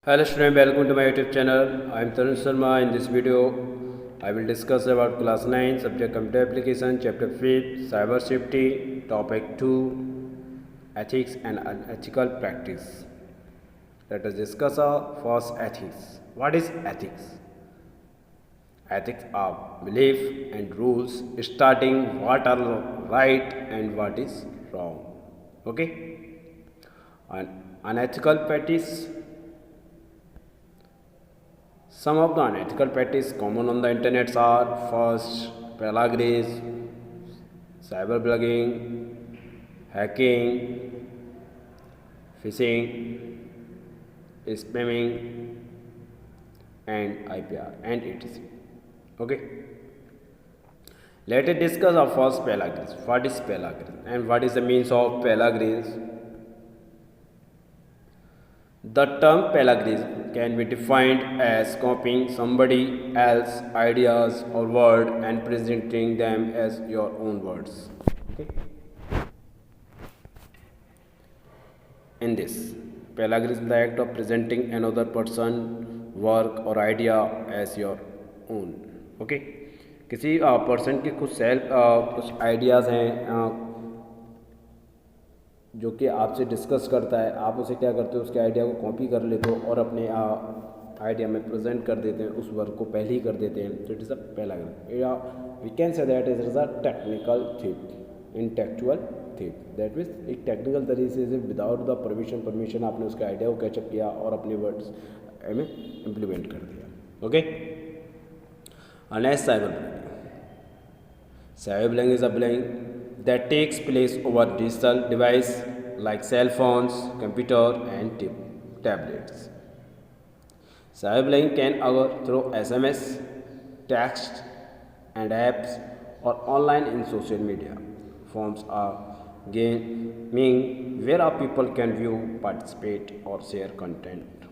Hello student, welcome to my YouTube channel. I am Tarun Sharma. In this video, I will discuss about class 9 subject computer application chapter 5 cyber safety topic 2 ethics and unethical practice. Let us discuss our first ethics. What is ethics? Ethics are belief and rules starting what are right and what is wrong. Okay? And unethical practice. Some of the unethical practices common on the internet are first, plagiarism, cyberbullying, hacking, phishing, spamming, and IPR and etc. Okay. Let us discuss our first plagiarism. What is plagiarism and what is the means of plagiarism? The term plagiarism can be defined as copying somebody else's ideas or words and presenting them as your own words. Okay. In this, plagiarism is the act of presenting another person's work or idea as your own. Okay. किसी person के कुछ ideas हैं जो कि आपसे discuss करता है, आप उसे क्या करते हो, उसके आइडिया को कॉपी कर लेते हो और अपने आइडिया में प्रेजेंट कर देते हैं, उस वर्क को पहले ही कर देते हैं, तो it is a paragraph. We can say that is a technical tip intellectual tip. That means एक टेक्निकल तरीके से विदाउट द परमिशन आपने उसके आइडिया को कैचअप किया और अपने वर्ड्स में इम्प्लीमेंट कर दिया. Okay. Cyber bullying is a bullying that takes place over digital device like cell phones, computer and tablets. Cyberbullying can occur through SMS, text and apps or online in social media. Forms are gaming where people can view, participate or share content.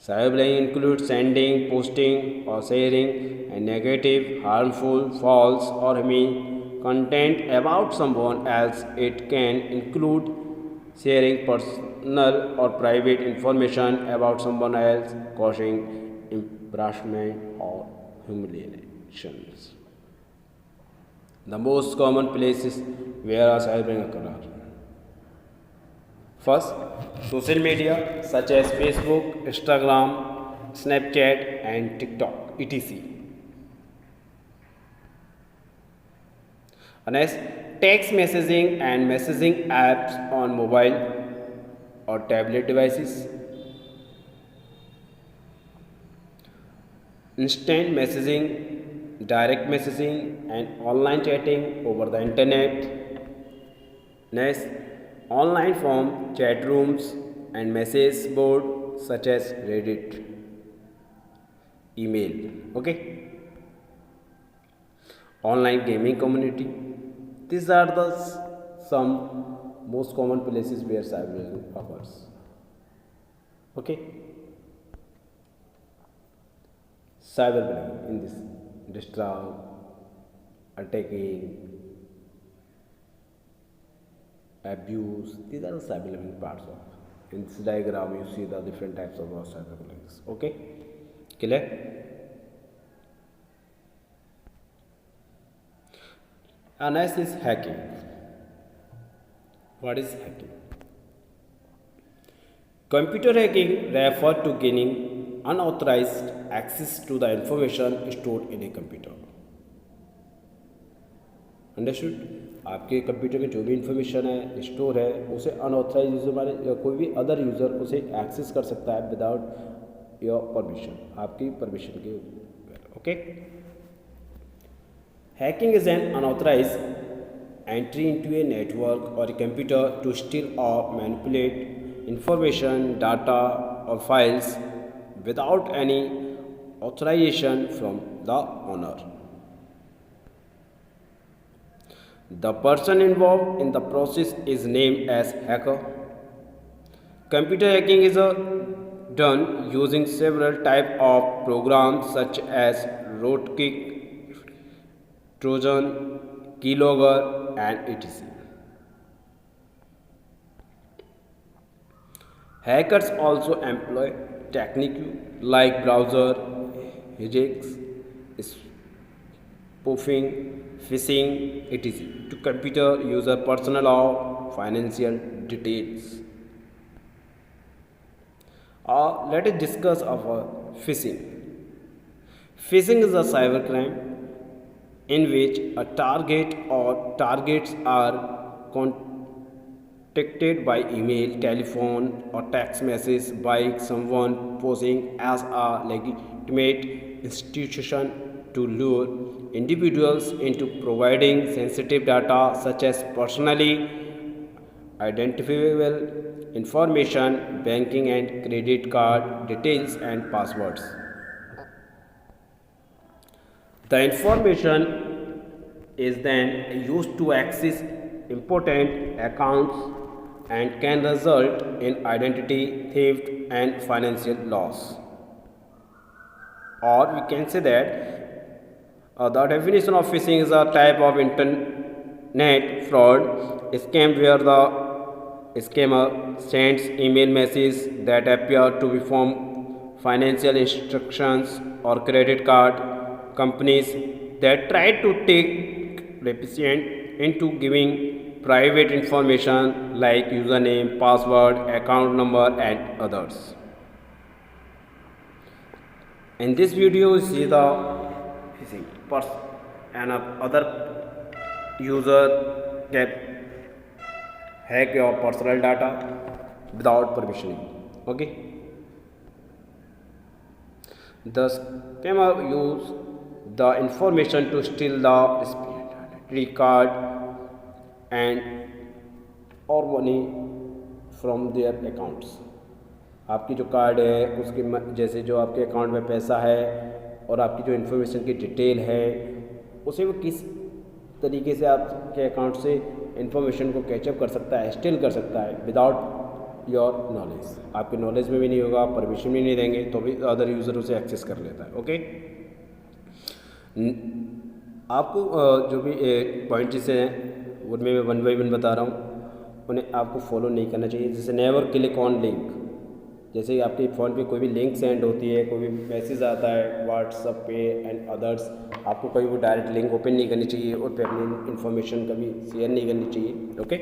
Cyberbullying includes sending, posting or sharing a negative, harmful, false or mean content about someone else. It can include sharing personal or private information about someone else, causing embarrassment or humiliations. The most common places where cyberbullying occurs. First, social media such as Facebook, Instagram, Snapchat and TikTok, etc. And as text messaging and messaging apps on mobile or tablet devices, instant messaging, direct messaging and online chatting over the internet. Next, online form chat rooms and message board such as Reddit, email. Okay. Online gaming community. These are the some most common places where cyberbullying occurs. Okay. Cyberbullying in this destroy, attacking, abuse. These are the cyberbullying parts of. In this diagram, you see the different types of cyberbullying. Okay. Clear? And next is hacking. What is hacking? Computer hacking refers to gaining unauthorized access to the information stored in a computer. Understood. आपके computer में जो भी information है store है उसे unauthorized user माने या कोई भी अदर यूज़र उसे एक्सेस कर सकता है विदाउट योर परमिशन, आपकी परमिशन के. Okay. Hacking is an unauthorized entry into a network or a computer to steal or manipulate information, data or files without any authorization from the owner. The person involved in the process is named as hacker. Computer hacking is done using several types of programs such as rootkit, Trojan, keylogger and etc. Hackers also employ techniques like browser hijacks, spoofing, phishing, etc. to computer user personal or financial details. Let us discuss our phishing. Phishing is a cybercrime in which a target or targets are contacted by email, telephone, or text message by someone posing as a legitimate institution to lure individuals into providing sensitive data such as personally identifiable information, banking and credit card details, and passwords. The information is then used to access important accounts and can result in identity theft and financial loss. Or we can say that the definition of phishing is a type of internet fraud scam where the scammer sends email messages that appear to be from financial instructions or credit card companies that try to take recipient into giving private information like username, password, account number, and others. In this video, you see the phishing and other user can hack your personal data without permission. Okay. The scammer use the information to steal the credit card and or money from their accounts. आपकी जो card है उसके जैसे जो आपके account में पैसा है और आपकी जो इन्फॉर्मेशन की डिटेल है उसे वो किस तरीके से आपके अकाउंट से इन्फॉर्मेशन को कैचअप कर सकता है, स्टील कर सकता है विदाउट योर नॉलेज. आपके नॉलेज में भी नहीं होगा, परमिशन भी नहीं देंगे तो भी अदर यूज़र उसे एक्सेस कर लेता है. ओके. आपको जो भी पॉइंट जैसे हैं उनमें मैं वन बाई वन बता रहा हूँ, उन्हें आपको फॉलो नहीं करना चाहिए. जैसे नेवर क्लिक ऑन लिंक. जैसे कि आपके फ़ोन पे कोई भी लिंक सेंड होती है, कोई भी मैसेज आता है व्हाट्सएप पे एंड अदर्स, आपको कभी वो डायरेक्ट लिंक ओपन नहीं करनी चाहिए और पे अपनी इन्फॉर्मेशन कभी शेयर नहीं करनी चाहिए. Okay.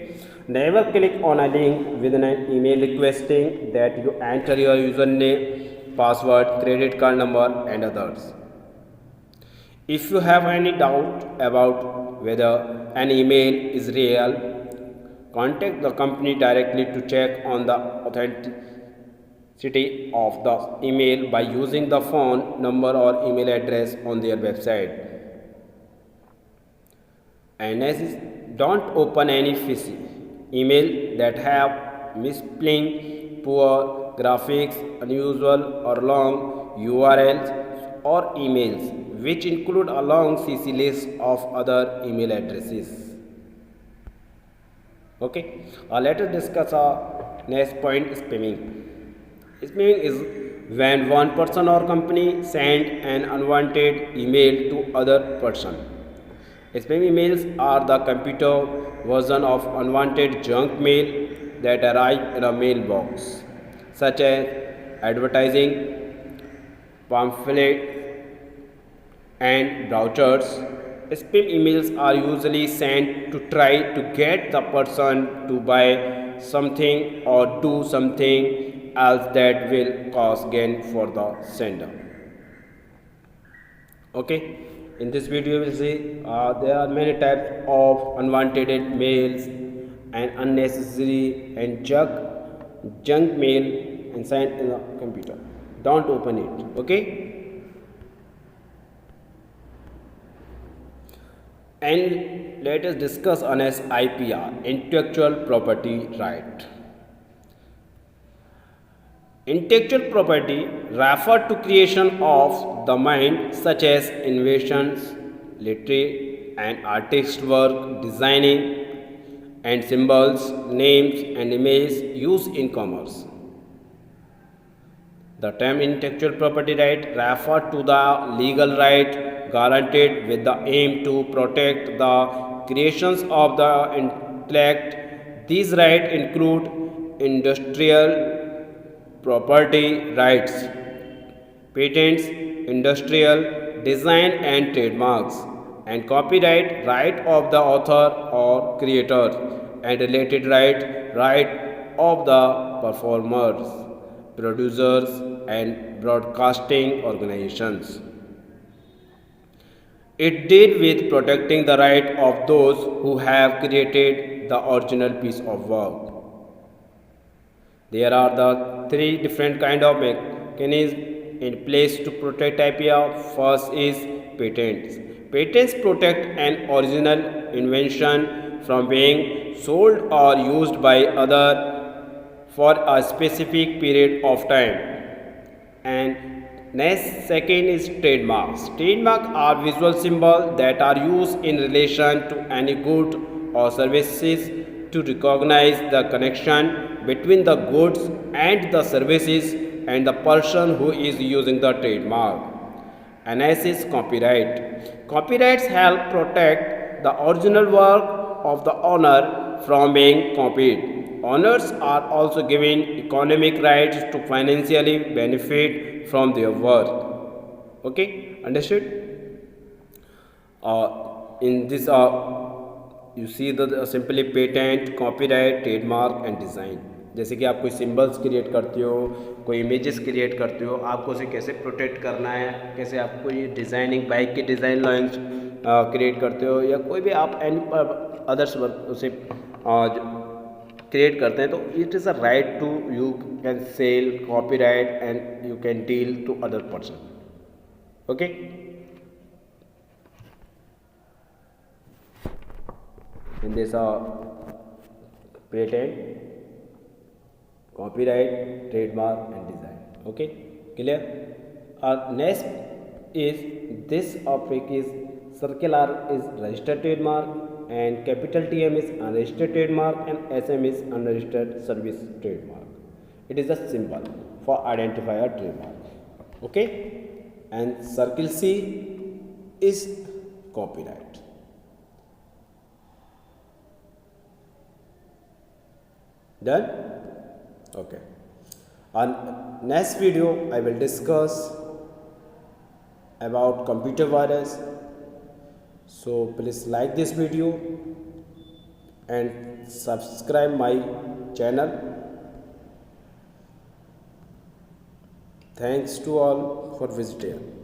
Never click on a link with an email requesting that you enter your user name, password, credit card number and others. If you have any doubt about whether an email is real, contact the company directly to check on the authenticity of the email by using the phone number or email address on their website. And as is, don't open any phishing email that have misspelling, poor graphics, unusual or long URLs or emails which include a long CC list of other email addresses. Okay. Let us discuss our next point, spamming. Spamming is when one person or company send an unwanted email to other person. Spam emails are the computer version of unwanted junk mail that arrive in a mailbox, such as advertising, pamphlet, and brochures. Spam emails are usually sent to try to get the person to buy something or do something else that will cause gain for the sender. Okay. In this video, we will see there are many types of unwanted mails and unnecessary and junk mail inside in the computer. Don't open it. Okay. And let us discuss on as IPR, intellectual property right. Intellectual property refer to creation of the mind such as inventions, literature and artist work, designing and symbols, names and images used in commerce. The term intellectual property right refer to the legal right guaranteed with the aim to protect the creations of the intellect. These rights include industrial property rights, patents, industrial design and trademarks, and copyright right of the author or creator, and related right of the performers, producers, and broadcasting organizations. It deals with protecting the right of those who have created the original piece of work. There are the three different kind of mechanisms in place to protect IPR. First is patents. Patents protect an original invention from being sold or used by other for a specific period of time. And next, second is trademarks. Trademarks are visual symbols that are used in relation to any good or services to recognize the connection between the goods and the services and the person who is using the trademark. And next is copyright. Copyrights help protect the original work of the owner from being copied. Owners are also given economic rights to financially benefit from their work. Okay, understood? In this, you see the simply patent, copyright, trademark and design. जैसे कि आप कोई symbols create करते हो, कोई images create करते हो, आपको उसे कैसे प्रोटेक्ट करना है, कैसे आप कोई डिज़ाइनिंग बाइक की डिज़ाइन लॉन्च क्रिएट करते हो, या कोई भी आप एनी अदर्स उसे क्रिएट करते हैं, तो it is a right to you can sell copyright and you can deal to other person. Okay, in this patent, copyright, trademark and design. Okay, clear? Next is this topic is circle R is registered trademark, and capital TM is unregistered trademark, and SM is unregistered service trademark. It is a symbol for identifier trademark. Okay, and circle C is copyright. Done? Okay. On next video I will discuss about computer virus. So please like this video and subscribe my channel. Thanks to all for visiting.